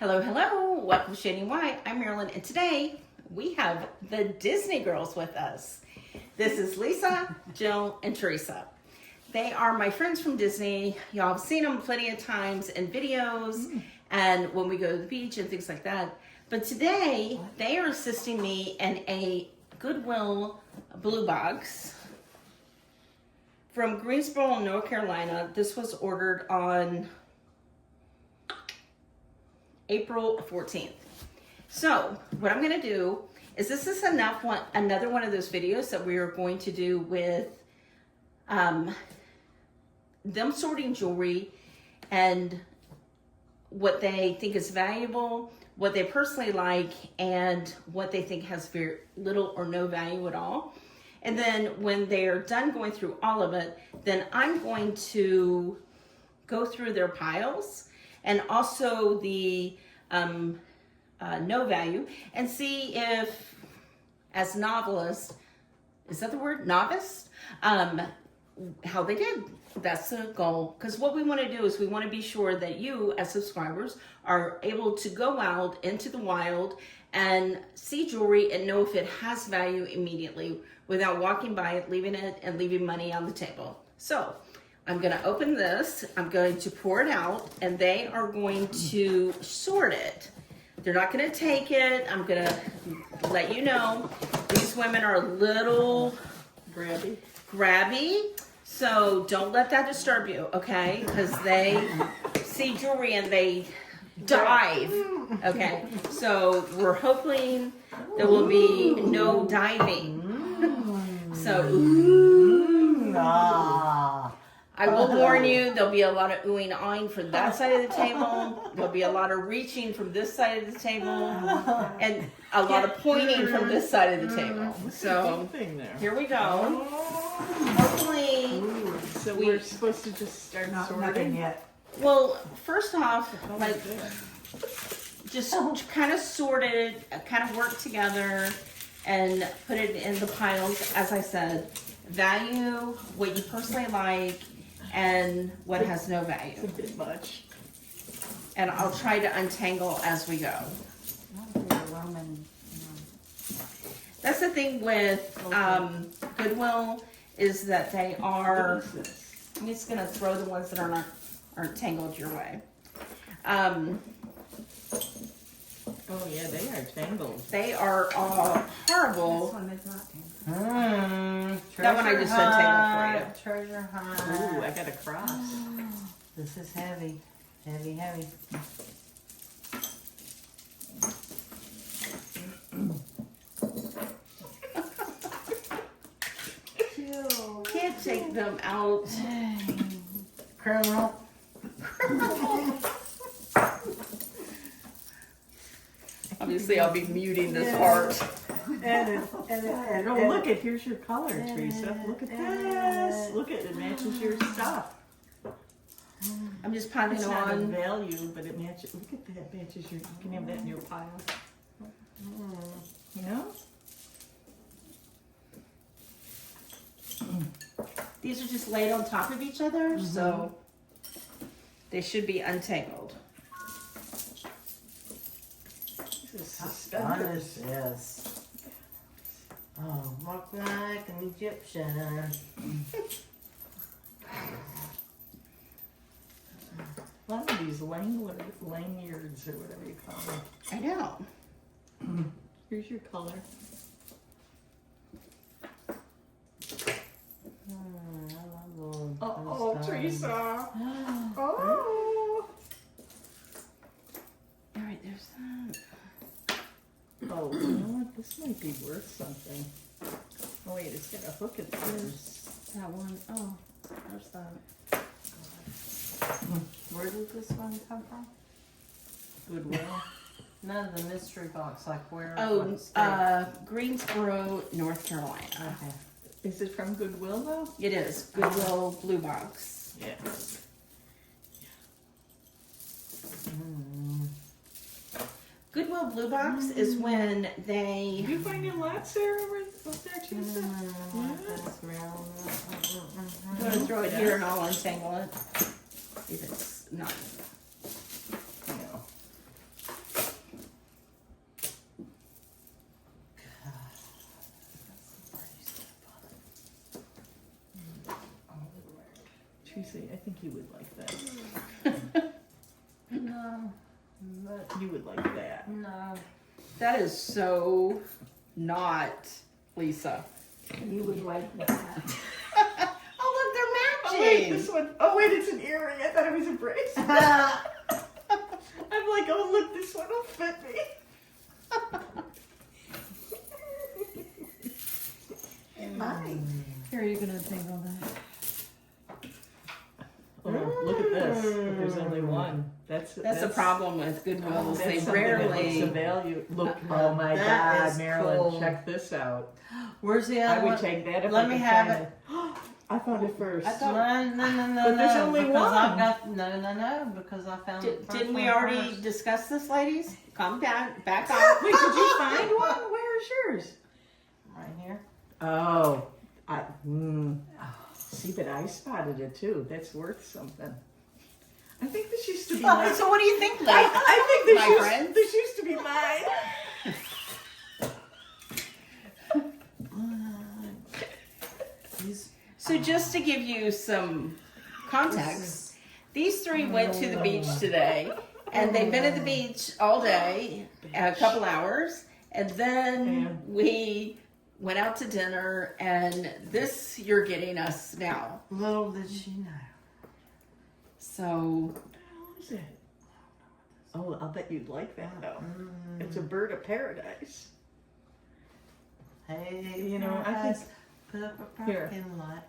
Hello, hello. Welcome to ShadyNY. I'm Marilyn, and today we have the Disney girls with us. This is Lisa, Jill, and Teresa. They are my friends from Disney. Y'all have seen them plenty of times in videos and when we go to the beach and things like that. But today, they are assisting me in a Goodwill Bluebox from Greensboro, North Carolina. This was ordered on April 14th. So what I'm going to do is this is another one of those videos that we are going to do with them sorting jewelry and what they think is valuable, what they personally like, and what they think has very little or no value at all. And then when they're done going through all of it, then I'm going to go through their piles and also the no value, and see if, as novelists, is that the word, novice, how they did. That's the goal, because what we want to do is we want to be sure that you as subscribers are able to go out into the wild and see jewelry and know if it has value immediately without walking by it, leaving it, and leaving money on the table. So I'm going to open this, I'm going to pour it out, and they are going to sort it. They're not going to take it. I'm going to let you know. These women are a little grabby, so don't let that disturb you, okay? Because they see jewelry and they dive, okay? So we're hoping there will be no diving. I will warn you, there'll be a lot of oohing and ahhing for that side of the table. There'll be a lot of reaching from this side of the table. And a lot of pointing from this side of the table. So, here we go. Hopefully, so we're supposed to just start sorting yet. Well, first off, like, just kind of sort it, kind of work together, and put it in the piles, as I said. Value, what you personally like, and what has no value. It's a bit much. And I'll try to untangle as we go. That's the thing with Goodwill, is that they are, I'm just gonna throw the ones that aren't tangled your way. Oh yeah, they are tangled. They are all horrible. This one is not tangled. That one I just untangled for you. Treasure hunt. Ooh, I got a cross. This is heavy. Heavy, heavy. Can't take them out. Criminal. Obviously, I'll be muting this part. Oh, look it. Here's your color, Teresa. Look at this. Look at it. Matches your stuff. I'm just piling It's not a on. value, but it matches. Look at that. Matches your. You can have that in your pile. You know? These are just laid on top of each other, so they should be untangled. This is What suspenders. is this? Oh, look like an Egyptian. A lot of these lanyards or whatever you call them. I know. Here's your color. Oh, Teresa. Oh. All right, there's that. Oh, you know what? This might be worth something. Oh wait, it's got a hook at first. That one. Oh, there's that. Where did this one come from? Goodwill. None of the mystery box, like where? Oh, what state? Greensboro, North Carolina. Okay. Is it from Goodwill though? It is Goodwill Bluebox. Yeah. Goodwill Bluebox is when they. Did you find your lot, Sarah, up there, Teresa? I'm going to throw it here and I'll untangle it. If it's not. No. Teresa, I think you would like that. No, but You would like that. no. That is so not Lisa. You would like that. Oh, look, Oh they're wait, matching. this one. Oh wait, it's an earring. I thought it was a bracelet. I'm like, oh look, this one will fit me. Mine. Here, are you gonna tangle that? Oh, look at this. But there's only one. That's the problem with Goodwill. Is they That's something that looks rarely. of value. Look, oh my That God, is Marilyn, cool. check this out. Where's the I other would one? take that if Let I me could have find it. I found it first. I thought- No, But there's only because one. I've got, no, because I found it first Didn't we one already first. discuss this, ladies? Calm down. Back off. Wait, did you find one? Where's yours? Right here. Oh, see, but I spotted it too. That's worth something. I think this used to be mine. So what do you think, Liz? I think My this friends? this used to be mine. So just to give you some context, these three went to the beach today, and they've been at the beach all day, a couple hours, and then we went out to dinner, and this you're getting us now. Little did she know. So What the hell is it? Oh, I'll bet you'd like that though. It's a bird of paradise. Hey, You know, I think- guys, put up a Here. parking lot.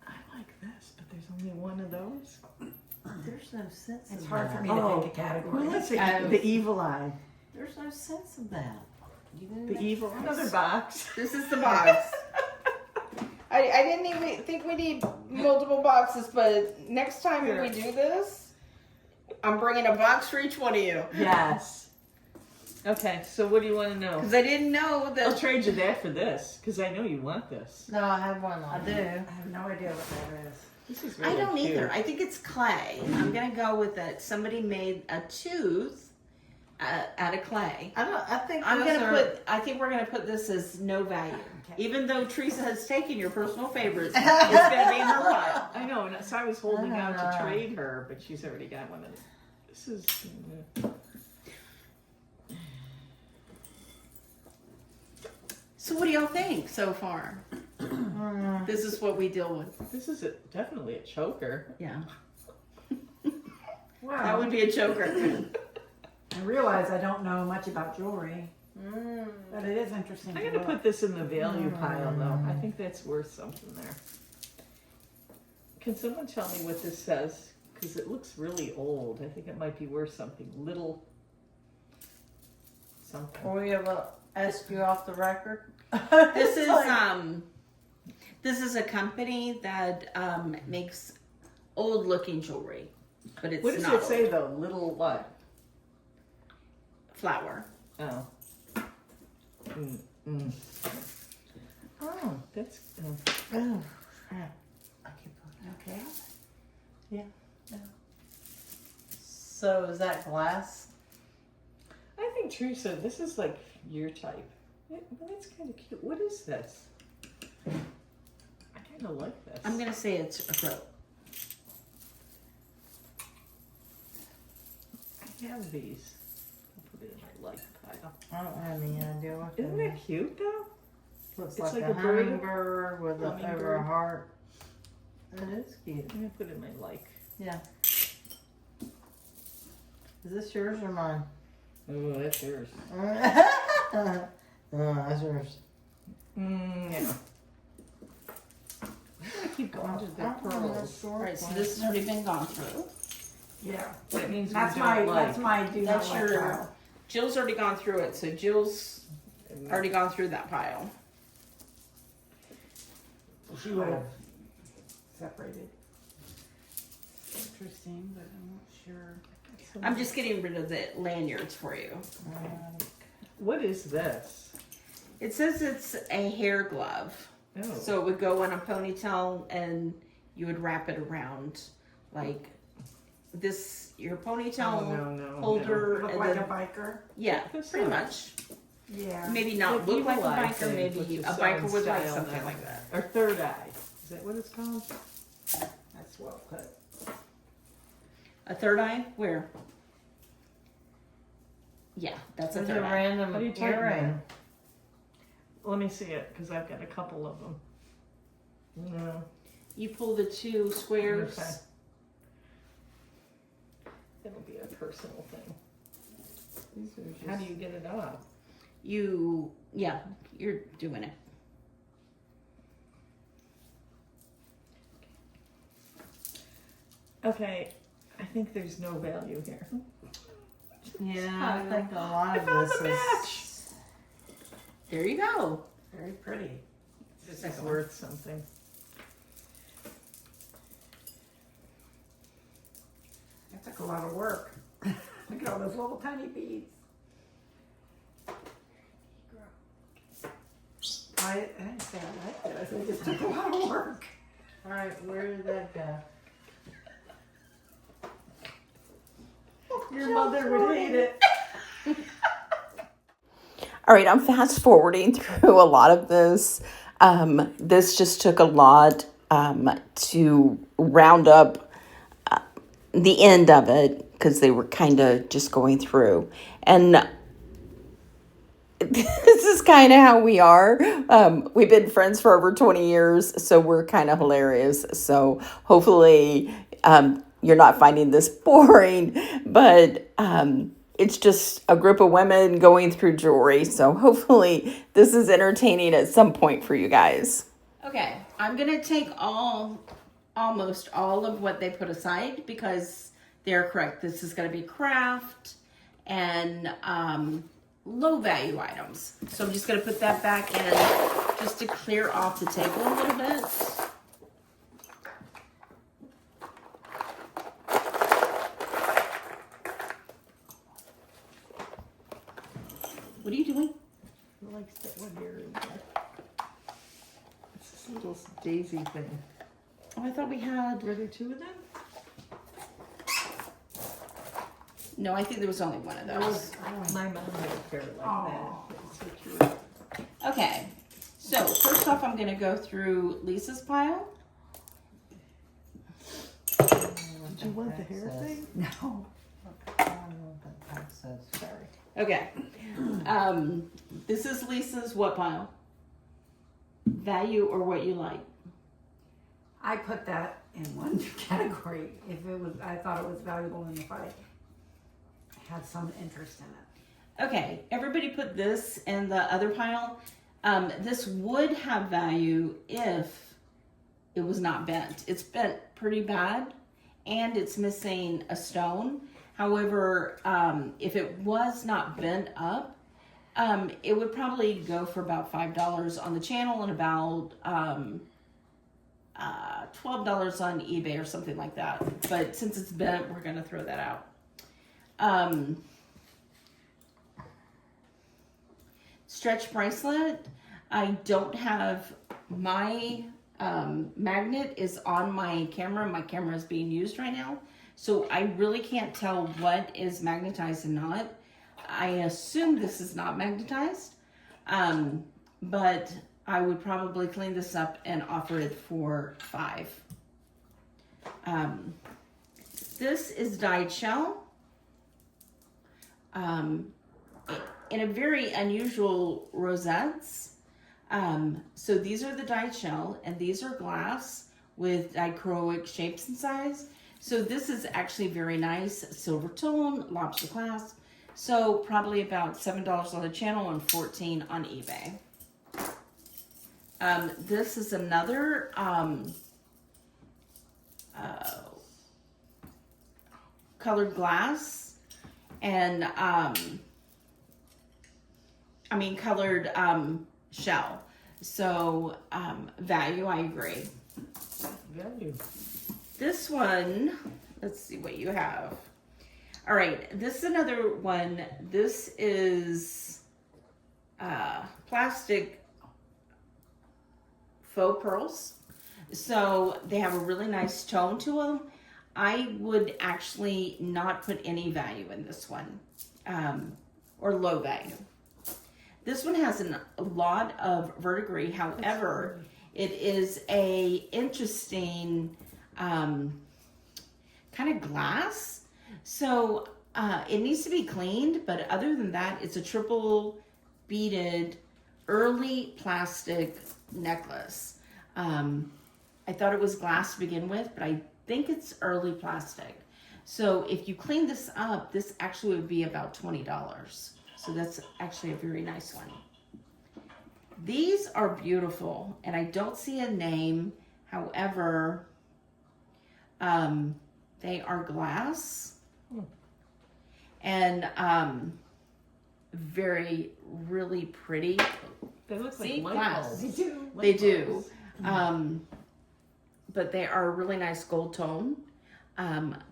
I like this, but there's only one of those. There's no sense It's of hard that. for me to Oh, pick a category. well, let's see. Oh. The evil eye. There's no sense of that. You didn't The make evil. sense. Another box. this is the box. I didn't even think we need multiple boxes, but next time when we do this, I'm bringing a box for each one of you. Yes. Okay, so what do you want to know? Because I didn't know I'll that. trade you that for this, because I know you want this. No, I have one I on. do. I have no idea what that is. This is I really don't cute. either. I think it's clay. I'm gonna go with that. Somebody made a tooth out of clay. I think I'm those gonna are- put. I think we're gonna put this as no value. Okay. Even though Teresa has taken your personal favorites, it's gonna be in her pile. I know, and so I was holding out to Ah. trade her, but she's already got one of them. This is. So what do y'all think so far? This is what we deal with. This is definitely a choker. Yeah, Wow. that would be a choker. I realize I don't know much about jewelry, Mm. but it is interesting. I'm to gonna look. put this in the value pile though. I think that's worth something there. Can someone tell me what this says? Because it looks really old. I think it might be worth something. Little something. Will we ever ask you off the record? This is like- this is a company that makes old looking jewelry, but it's What does not it say old. though? Little what? Flower. Oh. Oh, that's. Oh, crap. I keep looking. Okay. So is that glass? I think Teresa, this is like your type. Well, that's kind of cute. What is this? I kind of like this. I'm gonna say it's a rope. I have these. I'll put it in my like pile. I don't have any idea what Isn't that that cute though? looks it's like, like a a bird? hummingbird with a, over Hummingbird. a heart. It is cute. I'm gonna put it in my like. Yeah. Is this yours or mine? Oh, that's yours. Oh, that's yours. Yeah. I keep going to the pearls. All right, so this has already been gone through. Yeah. That means That's we my. don't like. That's my do That's not like your- pile. Jill's already gone through it, so Jill's already gone through that pile. She would have separated. Interesting, but I'm not sure. I'm just getting rid of the lanyards for you. What is this? It says it's a hair glove. Oh. So it would go in a ponytail and you would wrap it around like this, your ponytail no. holder. Look and like then- a biker. yeah, This pretty sucks. much. Yeah. Maybe not The look like a evil eye biker, thing, maybe which is a so biker in would like style something now. like that. Or third eye. Is that what it's called? That's well put. A third eye? Where? Yeah, that's a There's a third eye. random How do you tighten earring. Let me see it, because I've got a couple of them. No. You pull the two squares. Okay. It'll be a personal thing. These are just... How do you get it off? Yeah, you're doing it. Okay, I think there's no value here. Yeah, I think a lot I of found this the match. is There you go. Very pretty. This is worth something. That took a lot of work. Look at all those little tiny beads. I didn't say I liked it. I said it just took a lot of work. All right, where did that go? Your mother would hate it. All right, I'm fast forwarding through a lot of this. This just took a lot to round up the end of it because they were kind of just going through. And this is kind of how we are. We've been friends for over 20 years, so we're kind of hilarious. So hopefully you're not finding this boring, but it's just a group of women going through jewelry. So hopefully this is entertaining at some point for you guys. Okay, I'm gonna take almost all of what they put aside because they're correct. This is gonna be craft and low value items. So I'm just gonna put that back in just to clear off the table a little bit. What are you doing? I like that one here. It's this little daisy thing. Oh, I thought we had. Were there two of them? No, I think there was only one of those. My mom had a pair like Aw. that. It's so cute. Okay, so first off, I'm gonna go through Lisa's pile. Did you want the hair thing? No. I don't know what that says. Sorry. Okay. This is Lisa's what pile? Value or what you like? I put that in one category. If it was, I thought it was valuable, and if I had some interest in it. Okay, everybody put this in the other pile. This would have value if it was not bent. It's bent pretty bad and it's missing a stone. However, if it was not bent up, it would probably go for about $5 on the channel and about $12 on eBay or something like that. But since it's bent, we're gonna throw that out. Stretch bracelet. I don't have my magnet is on my camera. My camera is being used right now. So I really can't tell what is magnetized and not. I assume this is not magnetized, but I would probably clean this up and offer it for $5. This is dyed shell. In a very unusual rosettes. So these are the dyed shell, and these are glass with dichroic shapes and size. So this is actually very nice, silver tone, lobster clasp. So probably about $7 on the channel and $14 on eBay. This is another colored glass, and colored shell. So value, I agree. Value. This one, let's see what you have. All right, this is another one. This is plastic faux pearls. So they have a really nice tone to them. I would actually not put any value in this one, or low value. This one has a lot of verdigris. However, It is a interesting kind of glass. So it needs to be cleaned, but other than that, it's a triple beaded early plastic necklace. I thought it was glass to begin with, but I think it's early plastic. So if you clean this up, this actually would be about $20. So that's actually a very nice one. These are beautiful, and I don't see a name. However, they are glass and really pretty. They look See, like light glass. bulbs. They do. They do. But they are a really nice gold tone.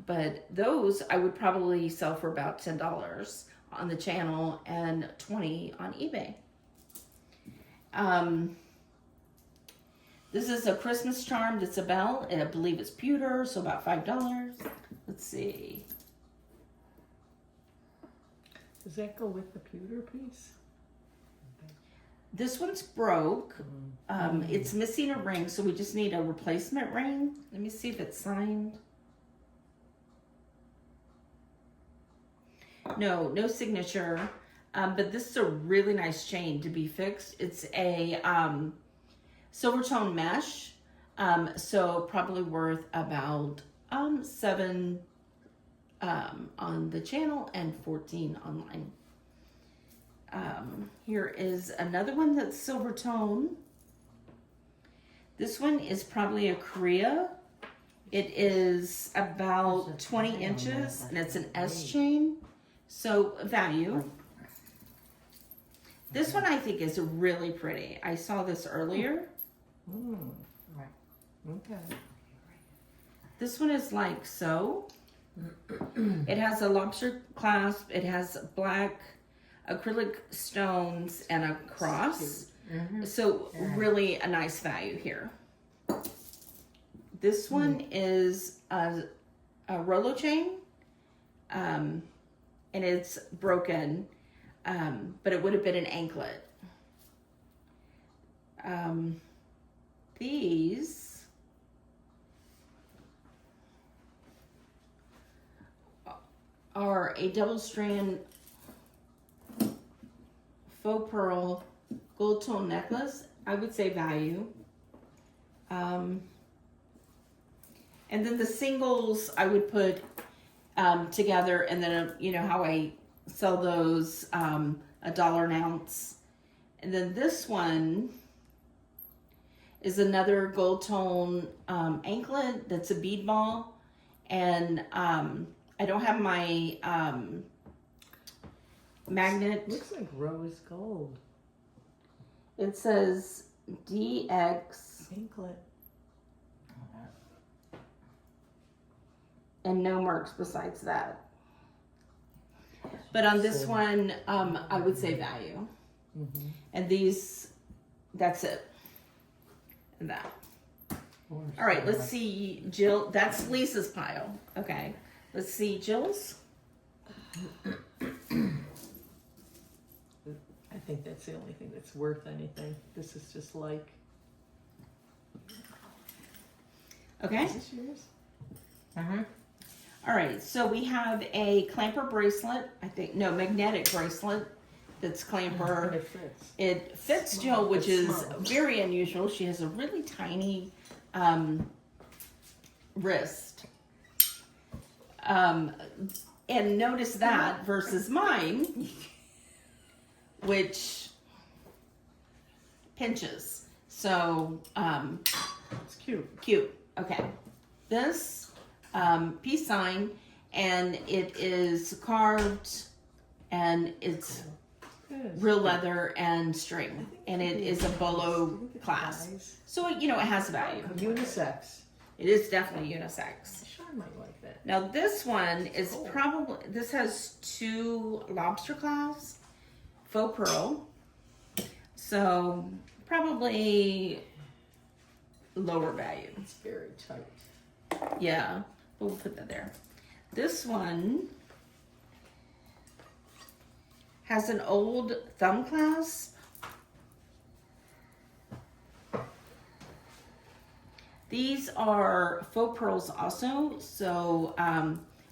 But those I would probably sell for about $10 on the channel and $20 on eBay. This is a Christmas charm that's a bell, and I believe it's pewter, so about $5. Let's see. Does that go with the pewter piece? This one's broke. It's missing a ring, so we just need a replacement ring. Let me see if it's signed. No signature. But this is a really nice chain to be fixed. It's a silver tone mesh. So probably worth about $7 on the channel and $14 online. Here is another one that's silver tone. This one is probably a Korea. It is about 20 inches and it's an S chain. So value. This one I think is really pretty. I saw this earlier. Right. Okay. This one is like so. It has a lobster clasp. It has black acrylic stones and a cross. So really a nice value here. This one is a Rolo chain. And it's broken. But it would have been an anklet. These are a double strand faux pearl gold tone necklace. I would say value. And then the singles I would put together, and then you know how I sell those $1 an ounce. And then this one is another gold tone anklet that's a bead ball, and I don't have my magnet. Looks like rose gold. It says DX Anklet. and no marks besides that. But on this one, I would say value. And these, that's it. And that. All right, let's see, Jill. That's Lisa's pile. Okay, let's see, Jill's. I think that's the only thing that's worth anything. This is just like. Okay. Is this yours? All right, so we have a clamper bracelet. I think, no, magnetic bracelet that's clamper. It fits. It fits Small. Jill, which It's is small. very unusual. She has a really tiny wrist. And notice that versus mine, which pinches. So, It's cute. cute. Okay. This peace sign, and it is carved, and it's Good. real leather and string, and it is a bolo clasp. Nice. So, you know, it has value. Unisex. It is definitely unisex. Sure, I might like that. Now, this one is probably, this has 2 lobster clasps, faux pearl. So, probably lower value. It's very tight. Yeah, but we'll put that there. This one has an old thumb clasp. These are faux pearls also, so,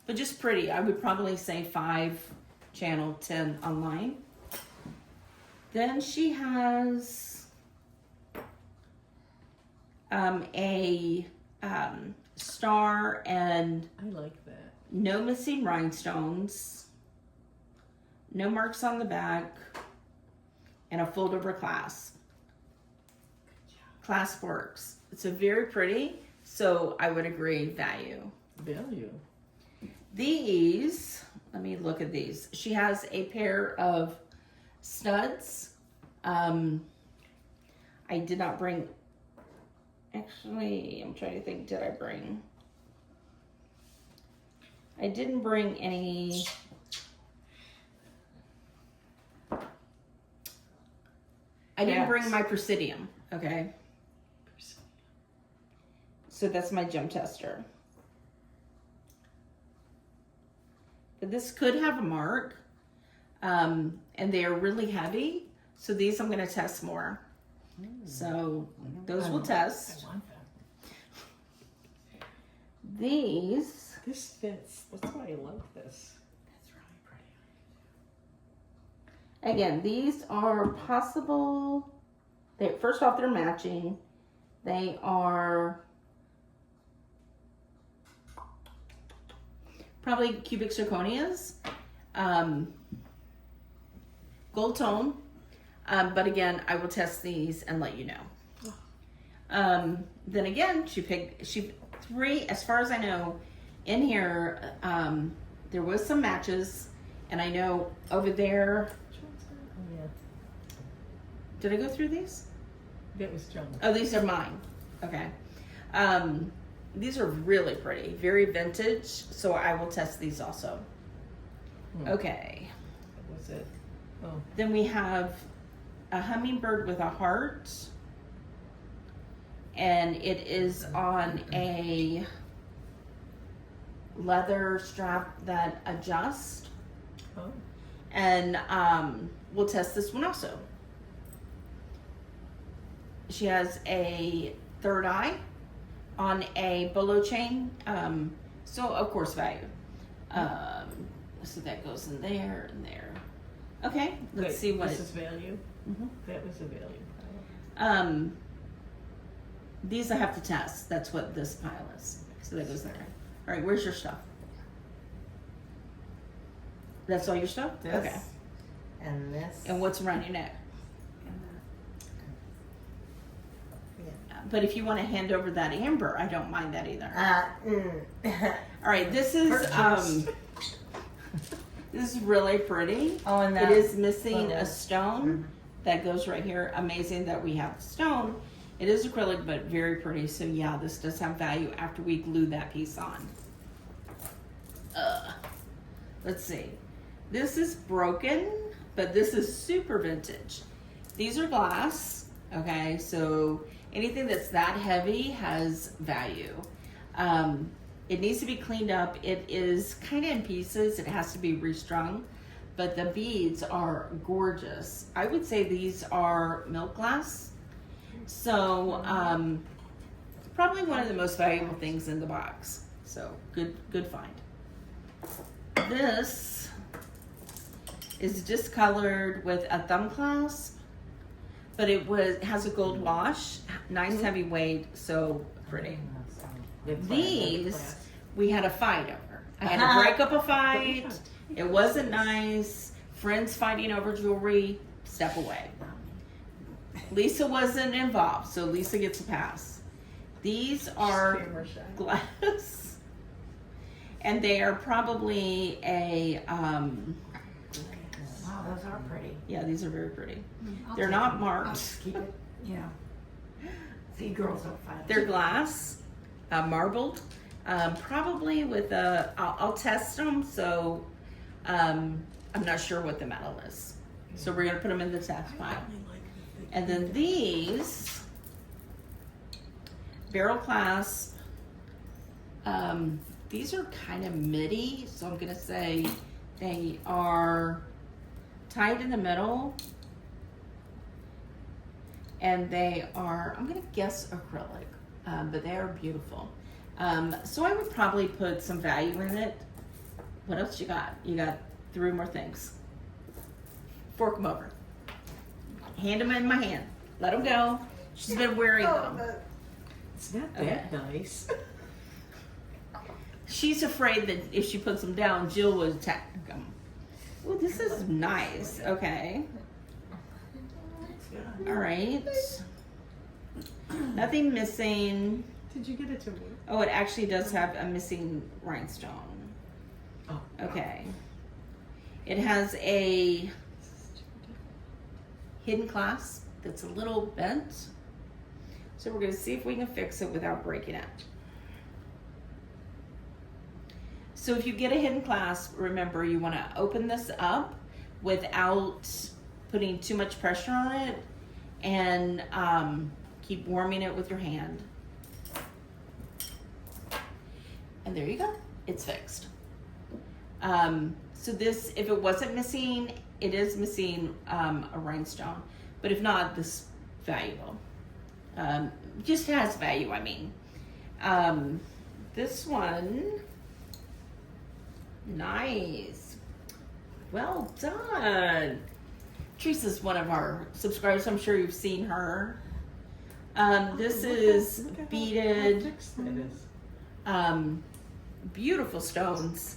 but just pretty. I would probably say 5 channel, 10 online. Then she has a star and I like that. no missing rhinestones, no marks on the back, and a fold over clasp. Clasp works. It's a very pretty, so I would agree, value. Value. These, let me look at these. She has a pair of studs. I did not bring, actually, I'm trying to think, did I bring? I didn't bring any. I didn't bring my Presidium, okay? So that's my gem tester. But this could have a mark, and they are really heavy. So these I'm gonna test more. So those will test. I want that. These, This fits. That's why I love this. That's really pretty. again, these are possible. First off, they're matching. They are probably cubic zirconias, gold tone. But again, I will test these and let you know. Then again, she 3, as far as I know, in here, there was some matches, and I know over there, Which one's that? Oh, yeah. did I go through these? That was John. Oh, these are mine. Okay. These are really pretty, very vintage, so I will test these also. Okay. What was it? Oh, Then we have a hummingbird with a heart, and it is on a leather strap that adjusts, oh. and we'll test this one also. She has a third eye on a bolo chain, so of course value. So that goes in there and there. Okay, let's Wait, see what this is value. Mhm. That was a value pile. These I have to test. That's what this pile is. So that goes there. All right, where's your stuff? That's all your stuff? This Okay. and this. And what's around your neck? Yeah. But if you want to hand over that amber, I don't mind that either. All right, this is really pretty. Oh, and It that is missing little- a stone that goes right here. Amazing that we have the stone. It is acrylic, but very pretty. So yeah, this does have value after we glue that piece on. Let's see. This is broken, but this is super vintage. These are glass, okay? So anything that's that heavy has value. It needs to be cleaned up. It is kind of in pieces. It has to be restrung, but the beads are gorgeous. I would say these are milk glass. So probably one of the most valuable things in the box. So good find. This is discolored with a thumb clasp, but it has a gold wash, nice heavy weight, so pretty. These we had a fight over. I had to break up a fight. It wasn't nice. Friends fighting over jewelry. Step away. Lisa wasn't involved, so Lisa gets a pass. These are glass, and they are probably a Wow, those are pretty. yeah. These are very pretty. I'll They're take not them. marked. I'll just keep it, yeah. See, girls don't fight. They're glass, marbled, probably with a. I'll test them, so I'm not sure what the metal is. So we're gonna put them in the test pile. And then these barrel clasp. These are kind of midi, so I'm gonna say they are tied in the middle, and they are. I'm gonna guess acrylic. but they are beautiful. So I would probably put some value in it. What else you got? You got 3 more things. Fork them over. Hand them in my hand. Let them go. She's been wearing them. It's not that nice. She's afraid that if she puts them down, Jill will attack them. Oh, this is nice. Okay. All right. Nothing missing. Did you get it to me? Oh, it actually does have a missing rhinestone. Oh. Okay. It has a hidden clasp that's a little bent. So we're going to see if we can fix it without breaking it. So if you get a hidden clasp, remember you want to open this up without putting too much pressure on it, and keep warming it with your hand. And there you go, it's fixed. So this, if it wasn't missing, it is missing a rhinestone, but if not, this is valuable. Just has value, I mean. This one, nice. Well done. Teresa's one of our subscribers. I'm sure you've seen her. This is Look at how beaded, fixed that is. beautiful stones.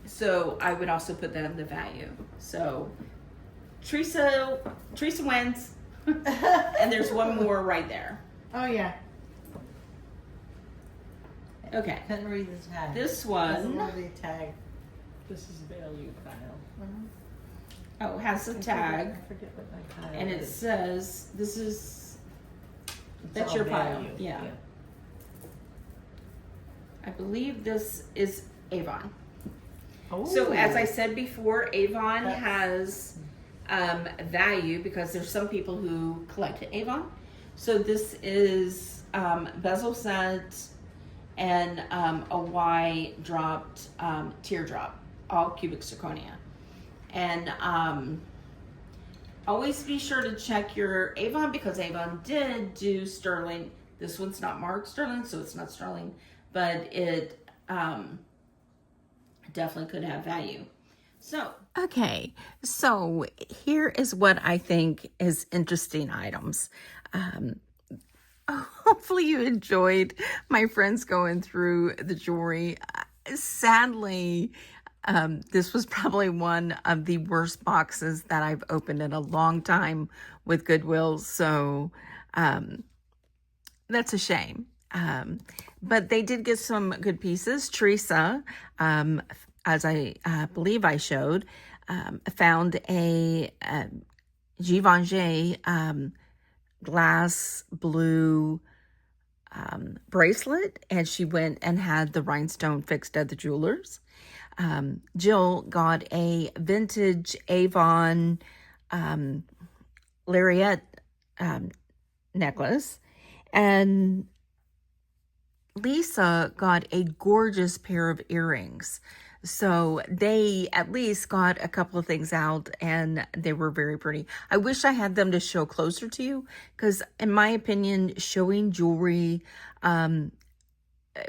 So I would also put that in the value. So Teresa wins. And there's one more right there. Oh yeah. Okay. Couldn't read the tag. This Doesn't one, have the tag. This is value, Kyle. oh, has a tag, I forget what my pile and it is. says, this is, It's that's all your pile. value, Yeah. I believe this is Avon. Oh. So as I said before, Avon That's- has value because there's some people who collect Avon. So this is bezel set and a Y dropped teardrop, all cubic zirconia. And always be sure to check your Avon because Avon did do sterling. This one's not marked sterling, so it's not sterling, but it definitely could have value. So, okay, so here is what I think is interesting items. Hopefully you enjoyed my friends going through the jewelry. Sadly, this was probably one of the worst boxes that I've opened in a long time with Goodwill, so that's a shame. But they did get some good pieces. Teresa, as I believe I showed, found a Givenchy glass blue bracelet, and she went and had the rhinestone fixed at the jeweler's. Jill got a vintage Avon lariat necklace, and Lisa got a gorgeous pair of earrings. So they at least got a couple of things out, and they were very pretty. I wish I had them to show closer to you, because in my opinion, showing jewelry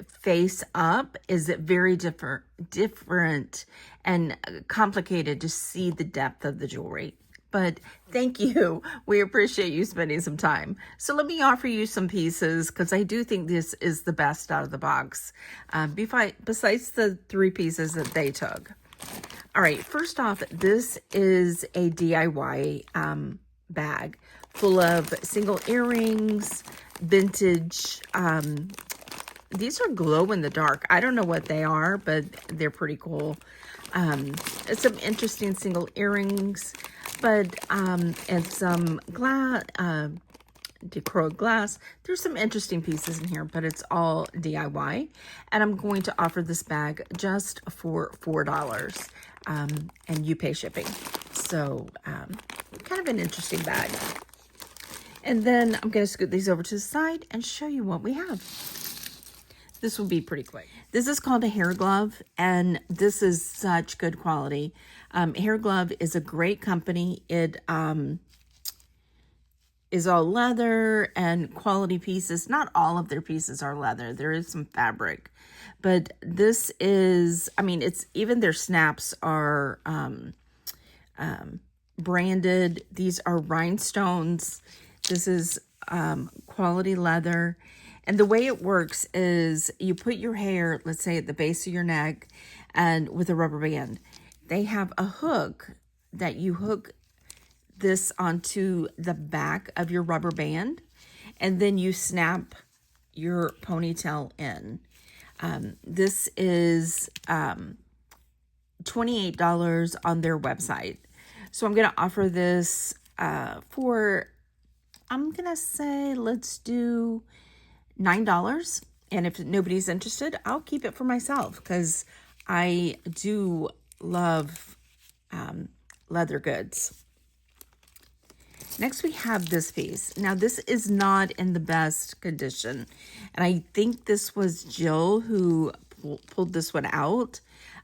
face up is very different and complicated to see the depth of the jewelry. But thank you. We appreciate you spending some time. So let me offer you some pieces, because I do think this is the best out of the box, besides the 3 pieces that they took. All right, first off, this is a DIY bag full of single earrings, vintage. These are glow in the dark. I don't know what they are, but they're pretty cool. Some interesting single earrings, but and some glass, decor glass. There's some interesting pieces in here, but it's all DIY. And I'm going to offer this bag just for $4, and you pay shipping. So kind of an interesting bag. And then I'm going to scoot these over to the side and show you what we have. This will be pretty quick. This is called a hair glove, and this is such good quality. Hair Glove is a great company. It is all leather and quality pieces. Not all of their pieces are leather. There is some fabric, but this is, I mean, it's even their snaps are branded. These are rhinestones. This is quality leather. And the way it works is you put your hair, let's say at the base of your neck, and with a rubber band. They have a hook that you hook this onto the back of your rubber band, and then you snap your ponytail in. This is $28 on their website. So I'm going to offer this for, I'm going to say, let's do $9. And if nobody's interested, I'll keep it for myself because I do love leather goods. Next, we have this piece. Now, this is not in the best condition. And I think this was Jill who pulled this one out.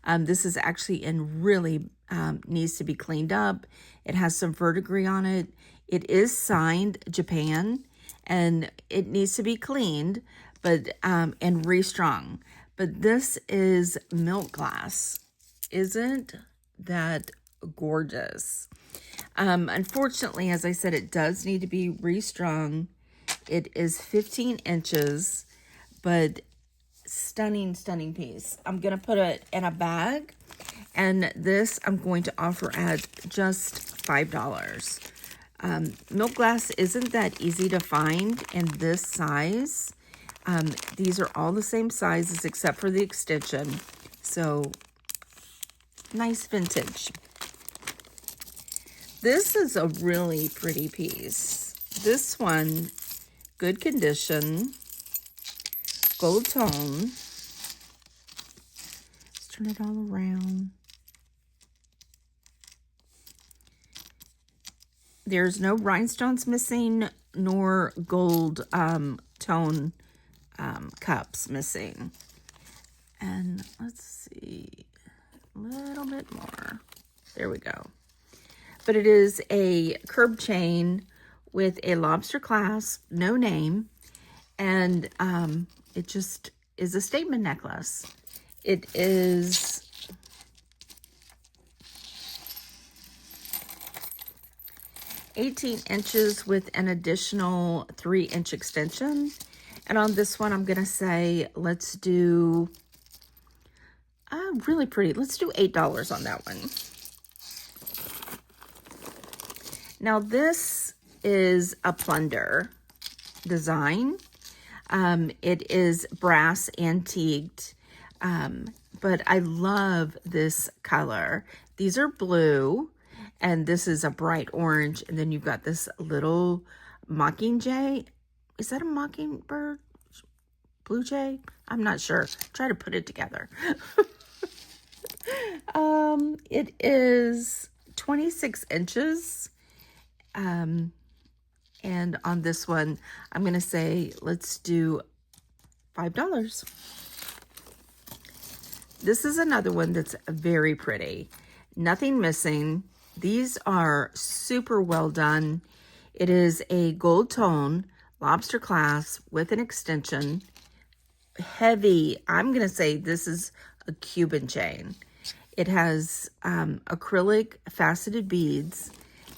This is actually in really needs to be cleaned up. It has some verdigris on it. It is signed Japan, and it needs to be cleaned, but and restrung. But this is milk glass. Isn't that gorgeous? Unfortunately, as I said, it does need to be restrung. It is 15 inches, but stunning, stunning piece. I'm going to put it in a bag, and this I'm going to offer at just $5. Milk glass isn't that easy to find in this size. These are all the same sizes except for the extension. So, nice vintage. This is a really pretty piece. This one, good condition, gold tone. Let's turn it all around. There's no rhinestones missing, nor gold tone cups missing. And let's see, a little bit more. There we go. But it is a curb chain with a lobster clasp, no name, and it just is a statement necklace. It is $18 inches with an additional 3-inch extension. And on this one, I'm going to say, let's do, really pretty. Let's do $8 on that one. Now, this is a plunder design. It is brass antiqued, but I love this color. These are blue, and this is a bright orange, and then you've got this little mockingjay. Is that a mockingbird? Blue jay? I'm not sure. Try to put it together. It is 26 inches. And on this one, I'm going to say, let's do $5. This is another one that's very pretty. Nothing missing. These are super well done. It is a gold tone lobster clasp with an extension. Heavy. I'm going to say this is a Cuban chain. It has acrylic faceted beads.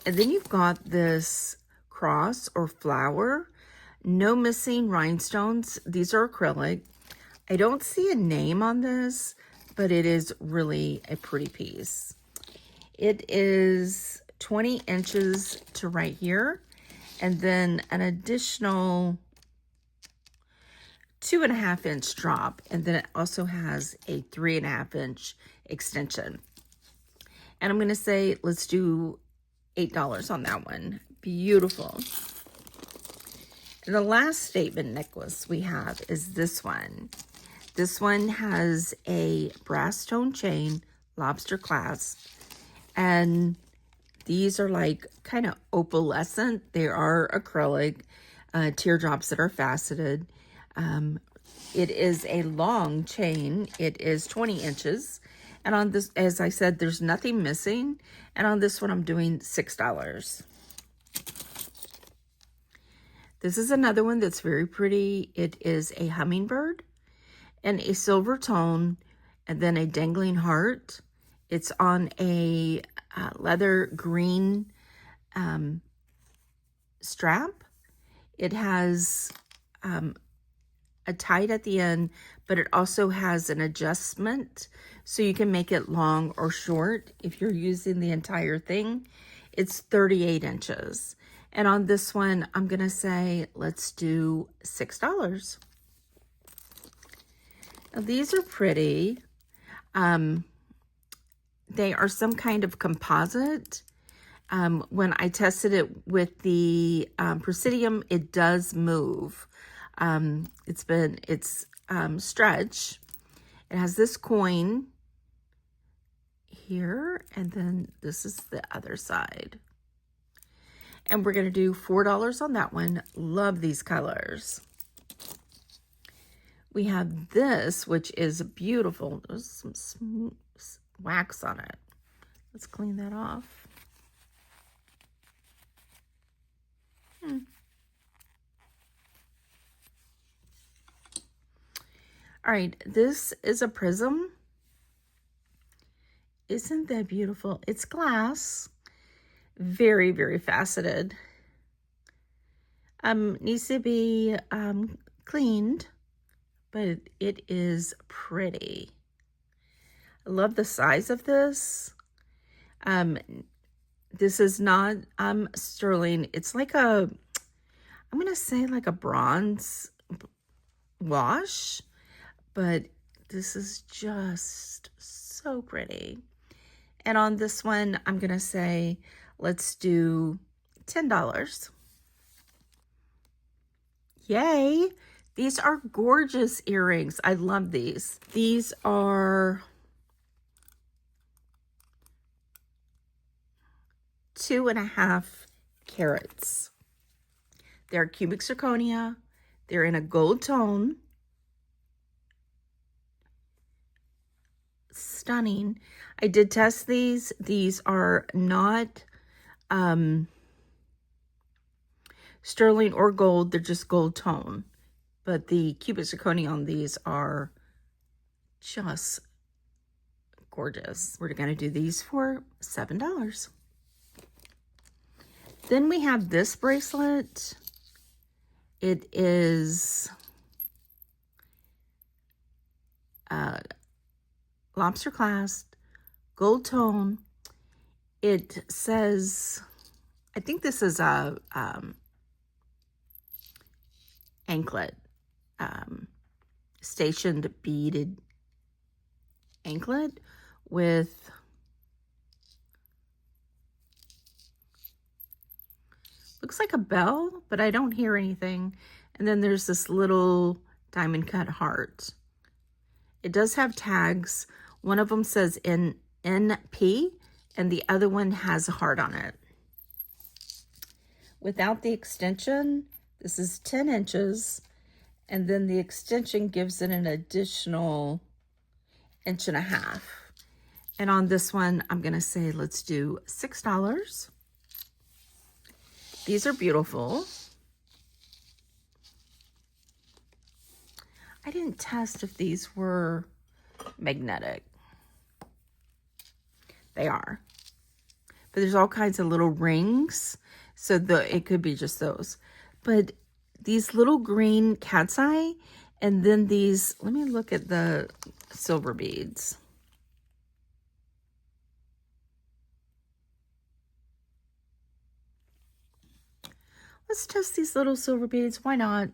And then you've got this cross or flower. No missing rhinestones. These are acrylic. I don't see a name on this, but it is really a pretty piece. It is 20 inches to right here, and then an additional 2.5-inch drop, and then it also has a 3.5-inch extension. And I'm going to say, let's do $8 on that one. Beautiful. And the last statement necklace we have is this one. This one has a brass tone chain, lobster clasp, and these are like kind of opalescent. They are acrylic teardrops that are faceted. It is a long chain. It is 20 inches. And on this, as I said, there's nothing missing. And on this one, I'm doing $6. This is another one that's very pretty. It is a hummingbird and a silver tone and then a dangling heart. It's on a leather green strap. It has a tight at the end, but it also has an adjustment so you can make it long or short if you're using the entire thing. It's 38 inches. And on this one, I'm gonna say, let's do $6. Now, these are pretty. They are some kind of composite. When I tested it with the Presidium, it does move. It's stretch. It has this coin here, and then this is the other side. And we're gonna do $4 on that one. Love these colors. We have this, which is beautiful. There's some smooth wax on it. Let's clean that off. All right, this is a prism. Isn't that beautiful? It's glass, very, very faceted. Needs to be cleaned, but it is pretty. I love the size of this. This is not sterling. It's like a, I'm gonna say like a bronze wash, but this is just so pretty. And on this one, I'm gonna say, let's do $10. Yay! These are gorgeous earrings. I love these. These are 2.5 carats. They're cubic zirconia. They're in a gold tone. Stunning. I did test these. These are not sterling or gold. They're just gold tone. But the cubic zirconia on these are just gorgeous. We're going to do these for $7. Then we have this bracelet. It is lobster clasp, gold tone. It says, I think this is a anklet, stationed beaded anklet with looks like a bell, but I don't hear anything. And then there's this little diamond cut heart. It does have tags. One of them says NP and the other one has a heart on it. Without the extension, this is 10 inches. And then the extension gives it an additional 1.5 inches. And on this one, I'm gonna say, let's do $6. These are beautiful. I didn't test if these were magnetic. They are. But there's all kinds of little rings. So it could be just those. But these little green cat's eye, and then these, let me look at the silver beads. Let's test these little silver beads. Why not?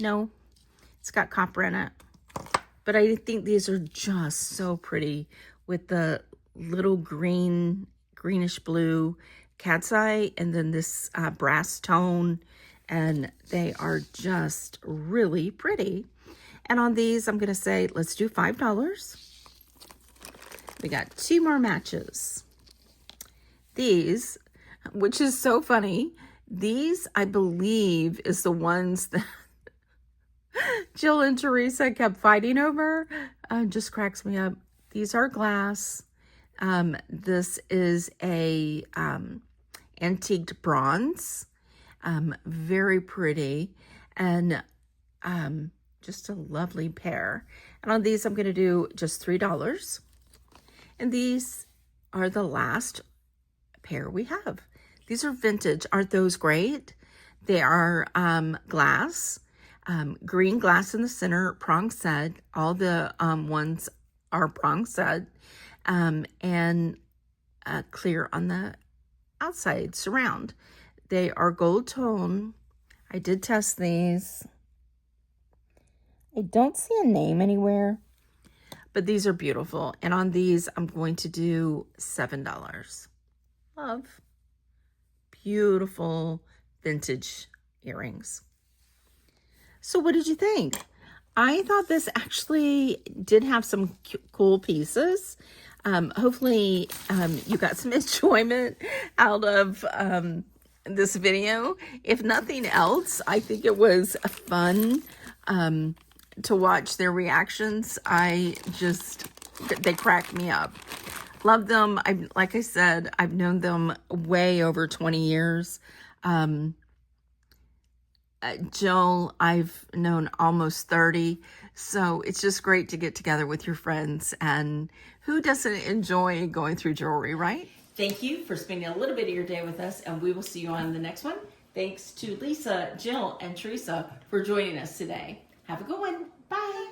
No, it's got copper in it. But I think these are just so pretty with the little greenish blue cat's eye and then this brass tone. And they are just really pretty. And on these, I'm going to say, let's do $5. We got 2 more matches. These, which is so funny, these, I believe, is the ones that Jill and Teresa kept fighting over. Just cracks me up. These are glass. This is a antiqued bronze. Very pretty. And just a lovely pair. And on these, I'm going to do just $3. And these are the last pair we have. These are vintage. Aren't those great? They are glass, green glass in the center, prong set. All the ones are prong set, and clear on the outside surround. They are gold tone. I did test these. I don't see a name anywhere, but these are beautiful. And on these, I'm going to do $7. Love. Beautiful vintage earrings. So what did you think? I thought this actually did have some cool pieces. Hopefully you got some enjoyment out of this video. If nothing else, I think it was fun to watch their reactions. They cracked me up. Love them. Like I said, I've known them way over 20 years. Jill, I've known almost 30. So it's just great to get together with your friends. And who doesn't enjoy going through jewelry, right? Thank you for spending a little bit of your day with us, and we will see you on the next one. Thanks to Lisa, Jill, and Teresa for joining us today. Have a good one. Bye.